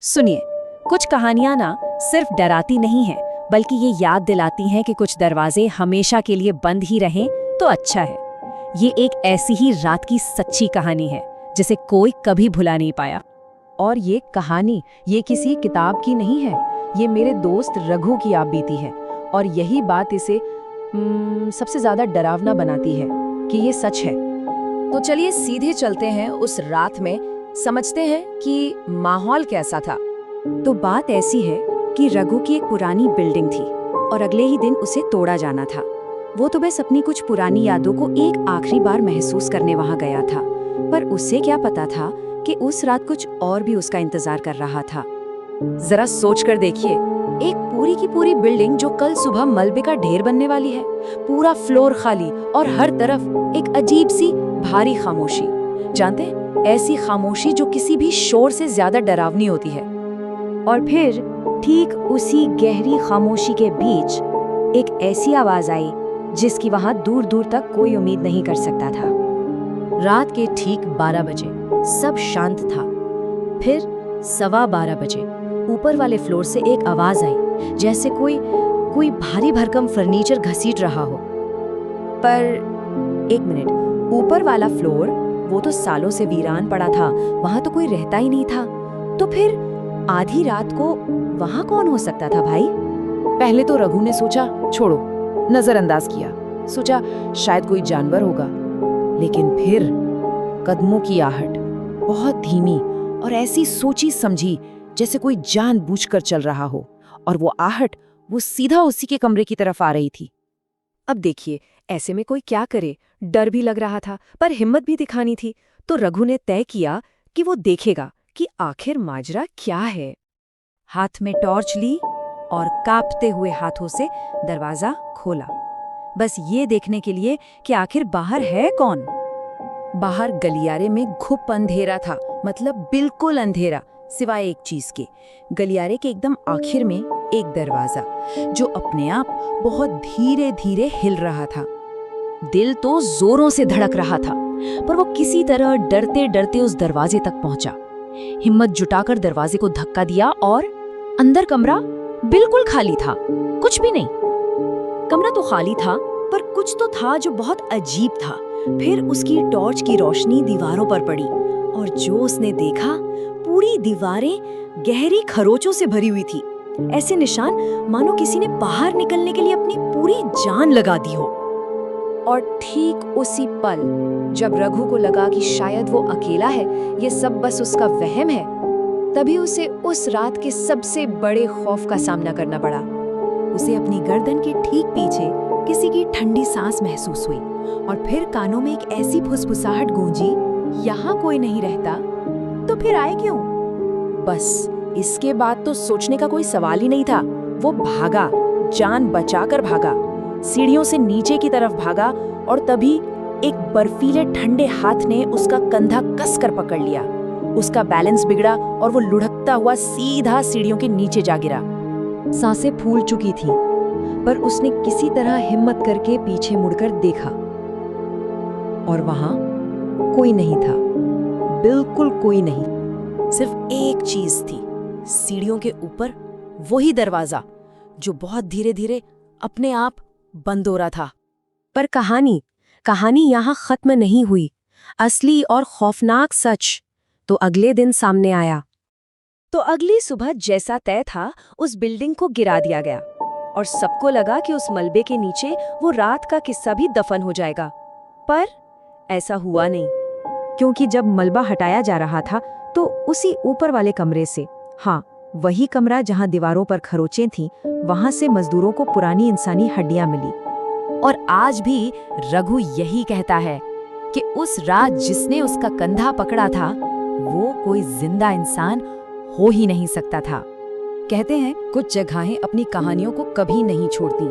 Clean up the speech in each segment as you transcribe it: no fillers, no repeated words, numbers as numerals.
सुनिए, कुछ कहानियां ना सिर्फ डराती नहीं हैं, बल्कि ये याद दिलाती हैं कि कुछ दरवाजे हमेशा के लिए बंद ही रहें तो अच्छा है। ये एक ऐसी ही रात की सच्ची कहानी है जिसे कोई कभी भुला नहीं पाया। और ये कहानी ये किसी किताब की नहीं है, ये मेरे दोस्त रघु की आप बीती है। और यही बात इसे सबसे ज्यादा डरावना बनाती है कि ये सच है। तो चलिए सीधे चलते हैं उस रात में, समझते हैं कि माहौल कैसा था। तो बात ऐसी है कि रघु की एक पुरानी बिल्डिंग थी और अगले ही दिन उसे तोड़ा जाना था। वो तो बस अपनी कुछ पुरानी यादों को एक आखिरी बार महसूस करने वहां गया था, पर उसे क्या पता था कि उस रात कुछ और भी उसका इंतजार कर रहा था। जरा सोच कर देखिए, एक पूरी की पूरी बिल्डिंग जो कल सुबह मलबे का ढेर बनने वाली है, पूरा फ्लोर खाली और हर तरफ एक अजीब सी भारी खामोशी। जानते हैं, ऐसी खामोशी जो किसी भी शोर से ज्यादा डरावनी होती है। और फिर ठीक उसी गहरी खामोशी के बीच एक ऐसी आवाज आई जिसकी वहां दूर दूर तक कोई उम्मीद नहीं कर सकता था। रात के ठीक 12 बजे सब शांत था। फिर 12:15 बजे ऊपर वाले फ्लोर से एक आवाज आई, जैसे कोई भारी भरकम फर्नीचर घसीट रहा हो। पर एक मिनट, ऊपर वाला फ्लोर वो तो सालों से वीरान पड़ा था, वहां तो कोई रहता ही नहीं था। तो फिर आधी रात को वहां कौन हो सकता था भाई? पहले तो रघु ने सोचा छोड़ो, नजरअंदाज किया, सोचा शायद कोई जानवर होगा। लेकिन फिर कदमों की आहट, बहुत धीमी और ऐसी सोची समझी जैसे कोई जानबूझकर चल रहा हो। और वो आहट वो सीधा उसी के कमरे की तरफ आ रही थी। अब देखिए, ऐसे में कोई क्या करे, डर भी लग रहा था पर हिम्मत भी दिखानी थी। तो रघु ने तय किया कि वो देखेगा कि आखिर माजरा क्या है। हाथ में टॉर्च ली और कांपते हुए हाथों से दरवाजा खोला, बस ये देखने के लिए कि आखिर बाहर है कौन। बाहर गलियारे में घुप अंधेरा था, मतलब बिल्कुल अंधेरा, सिवाय एक चीज के। गलियारे के एकदम आखिर में एक दरवाजा जो अपने आप बहुत धीरे धीरे हिल रहा था। दिल तो जोरों से धड़क रहा था, पर वो किसी तरह डरते डरते उस दरवाजे तक पहुंचा। हिम्मत जुटाकर दरवाजे को धक्का दिया और अंदर कमरा बिल्कुल खाली था, कुछ भी नहीं। कमरा तो खाली था, पर कुछ तो था जो बहुत अजीब था। फिर उसकी टॉर्च की रोशनी दीवारों पर पड़ी और जो उसने देखा, पूरी दीवारें गहरी खरोचों से भरी हुई थी। ऐसे निशान मानो किसी ने बाहर निकलने के लिए अपनी पूरी जान लगा दी हो। और ठीक उसी पल जब रघु को लगा कि शायद वो अकेला है, ये सब बस उसका वहम है, तभी उसे उस रात के सबसे बड़े खौफ का सामना करना पड़ा। उसे अपनी गर्दन के ठीक पीछे किसी की ठंडी सांस महसूस हुई और फिर कानों में एक ऐसी फुसफुसाहट गूंजी, यहाँ कोई नहीं रहता तो फिर आए क्यों? बस इसके बाद तो सोचने का कोई सवाल ही नहीं था। वो भागा, जान बचाकर भागा, सीढ़ियों से नीचे की तरफ भागा और तभी एक बर्फीले ठंडे हाथ ने उसका कंधा कसकर पकड़ लिया। उसका बैलेंस बिगड़ा और वो लुढ़कता हुआ सीधा सीढ़ियों के नीचे जा गिरा। सांसें फूल चुकी थीं, पर उसने किसी तरह हिम्मत करके पीछे मुड़कर देखा और वहां कोई नहीं था, बिल्कुल कोई नहीं। सिर्फ एक चीज थी, सीढ़ियों के ऊपर वही दरवाजा जो बहुत धीरे धीरे अपने आप बंद हो रहा था। पर कहानी यहाँ खत्म नहीं हुई। असली और खौफनाक सच तो अगले दिन सामने आया। तो अगली सुबह जैसा तय था, उस बिल्डिंग को गिरा दिया गया और सबको लगा कि उस मलबे के नीचे वो रात का किस्सा भी दफन हो जाएगा। पर ऐसा हुआ नहीं, क्योंकि जब मलबा हटाया जा रहा था तो उसी ऊपर वाले कमरे से, हाँ वही कमरा जहां दीवारों पर खरोचें थीं, वहां से मजदूरों को पुरानी इंसानी हड्डियां मिली। और आज भी रघु यही कहता है कि उस रात जिसने उसका कंधा पकड़ा था, वो कोई जिंदा इंसान हो ही नहीं सकता था। कहते हैं कुछ जगहें अपनी कहानियों को कभी नहीं छोड़ती,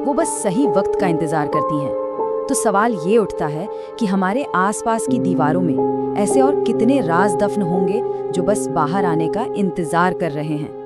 वो बस सही वक्त का इंतजार करती हैं। तो सवाल ये उठता है कि हमारे आसपास की दीवारों में ऐसे और कितने राज दफन होंगे जो बस बाहर आने का इंतजार कर रहे हैं।